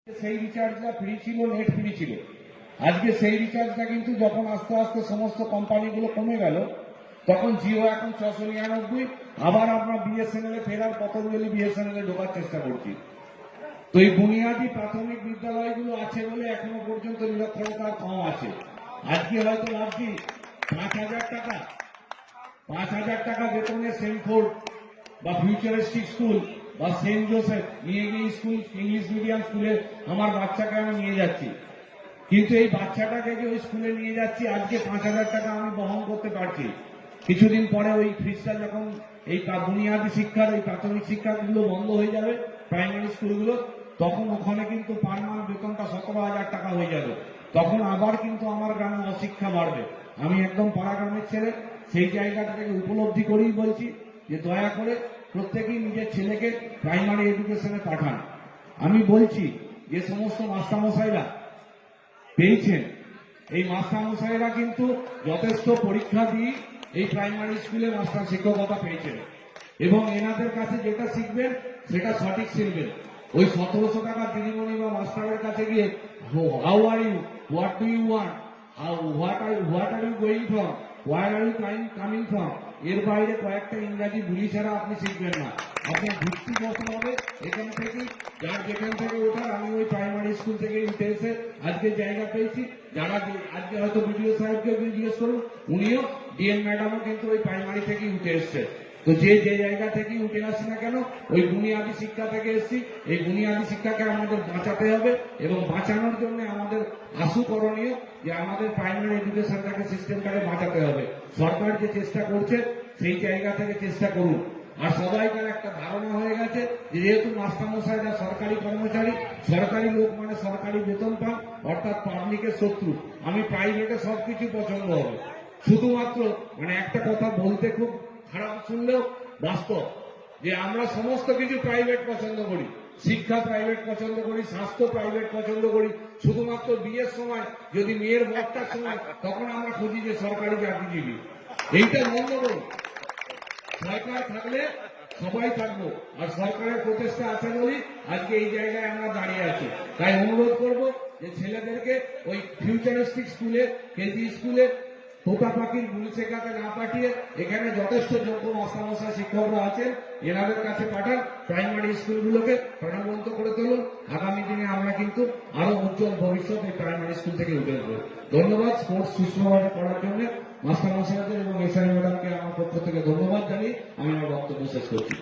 সেই রিচার্জটা ফ্রি ছিল, net free ছিল। আজকে সেই রিচার্জটা কিন্তু যখন আস্তে আস্তে সমস্ত কোম্পানিগুলো কমে গেল, তখন জিও এখন 699, আবার আমরা বিএসএনএল এ ফেরার পতঞ্জলি বিএসএনএল এ ঢোকার চেষ্টা করছি। তো এই বুনিয়াদী প্রাথমিক বিদ্যালয়গুলো আছে বলে এখনো পর্যন্ত নিরক্ষরতা কম আছে। আজকে হয়তো ভাবছি 5,000 টাকা বেতনে সেন্টফোর্ড বা ফিউচারিস্টিক স্কুল বা সেন্ট জোসেফ নিয়ে গিয়ে স্কুল, ইংলিশ মিডিয়াম স্কুলে আমার বাচ্চাকে আমি নিয়ে যাচ্ছি, কিন্তু এই বাচ্চাটাকে যে ওই স্কুলে নিয়ে যাচ্ছি আজকে 5,000 টাকা আমি বহন করতে পারছি। কিছুদিন পরে ওই ফিসটা যখন এই বুনিয়াদী শিক্ষার এই প্রাথমিক শিক্ষাগুলো বন্ধ হয়ে যাবে, প্রাইমারি স্কুলগুলো, তখন ওখানে কিন্তু পার মান্থ বেতনটা 17,000 টাকা হয়ে যাবে। তখন আবার কিন্তু আমার গ্রামে অশিক্ষা বাড়বে। আমি একদম পাড়া গ্রামের ছেলে, সেই জায়গাটা থেকে উপলব্ধি করেই বলছি যে দয়া করে প্রত্যেকেই নিজের ছেলেকে প্রাইমারি এডুকেশনে পাঠান। আমি বলছি যে সমস্ত মাস্টারমশাইরা পেয়েছেন, এই মাস্টারমশাইরা কিন্তু যথেষ্ট পরীক্ষা দিয়ে এই প্রাইমারি স্কুলে মাস্টার শিক্ষকতা পেয়েছেন, এবং এনাদের কাছে যেটা শিখবেন সেটা সঠিক শিখবেন। ওই 1700 টাকা দিদিমণি বা মাস্টারের কাছে গিয়ে how are you, what do you want, what are you going from, where are you coming from, এর বাইরে কয়েকটা ইংরাজি বুলি ছাড়া আপনি শিখবেন না। আপনার ভিত্তি বসতে হবে এখান থেকে, যার যেখান থেকে ওঠার। আমি ওই প্রাইমারি স্কুল থেকে উঠে এসে আজকে জায়গা পেয়েছি। যারা আজকে হয়তো বিডিও সাহেবকে জিজ্ঞেস করুন, উনিও ডিএম ম্যাডামও কিন্তু ওই প্রাইমারি থেকেই উঠে এসছে। তো যে জায়গা থেকে উঠে আসি না কেন, ওই বুনিয়াদী শিক্ষা থেকে এসছি। এই বুনিয়াদী শিক্ষাকে আমাদের বাঁচাতে হবে, এবং বাঁচানোর জন্য আমাদের আশু করণীয় যে আমাদের প্রাইমারি এডুকেশনটাকে, সিস্টেমটাকে বাঁচাতে হবে। সরকার যে চেষ্টা করছে সেই জায়গা থেকে চেষ্টা করুন। আর সবাইকার একটা ধারণা হয়ে গেছে যে যেহেতু মাস্টারমশাইরা সরকারি কর্মচারী, সরকারি লোক মানে সরকারি বেতন পান, অর্থাৎ পাবলিকের শত্রু। আমি প্রাইভেটে সবকিছু পছন্দ হবে, শুধুমাত্র মানে একটা কথা বলতে খুব খারাপ শুনলেও বাস্তব, যে আমরা সমস্ত কিছু প্রাইভেট পছন্দ করি। শিক্ষা প্রাইভেট পছন্দ করি, স্বাস্থ্য প্রাইভেট পছন্দ করি। শুধুমাত্র বিয়ের সময় যদি মেয়ের বরটার সময়, তখন আমরা খুঁজি যে সরকারি চাকরিজীবী। এইটা বন্ধ করুন। সরকার থাকলে সবাই থাকবো, আর সরকারের প্রচেষ্টা আছে বলেই আজকে এই জায়গায় আমরা দাঁড়িয়ে আছি। তাই অনুরোধ করব যে ছেলেদেরকে ওই ফিউচারিস্টিক স্কুলে, কেজি স্কুলে তোতা পাখির গুলি শেখাতে না পাঠিয়ে এখানে যথেষ্ট যোগ্য মাস্টারমশাই শিক্ষকরা আছেন, এনাদের কাছে পাঠান। প্রাইমারি স্কুলগুলোকে প্রাণবন্ত করে তুলুন। আগামী দিনে আমরা কিন্তু আরো উজ্জ্বল ভবিষ্যৎ এই প্রাইমারি স্কুল থেকে উঠে আসবো। ধন্যবাদ স্পোর্টস সুষ্ঠুভাবে করার জন্য মাস্টারমশাইদের এবং এসআই ম্যাডামকে আমার পক্ষ থেকে ধন্যবাদ জানিয়ে আমি আমার বক্তব্য শেষ করছি।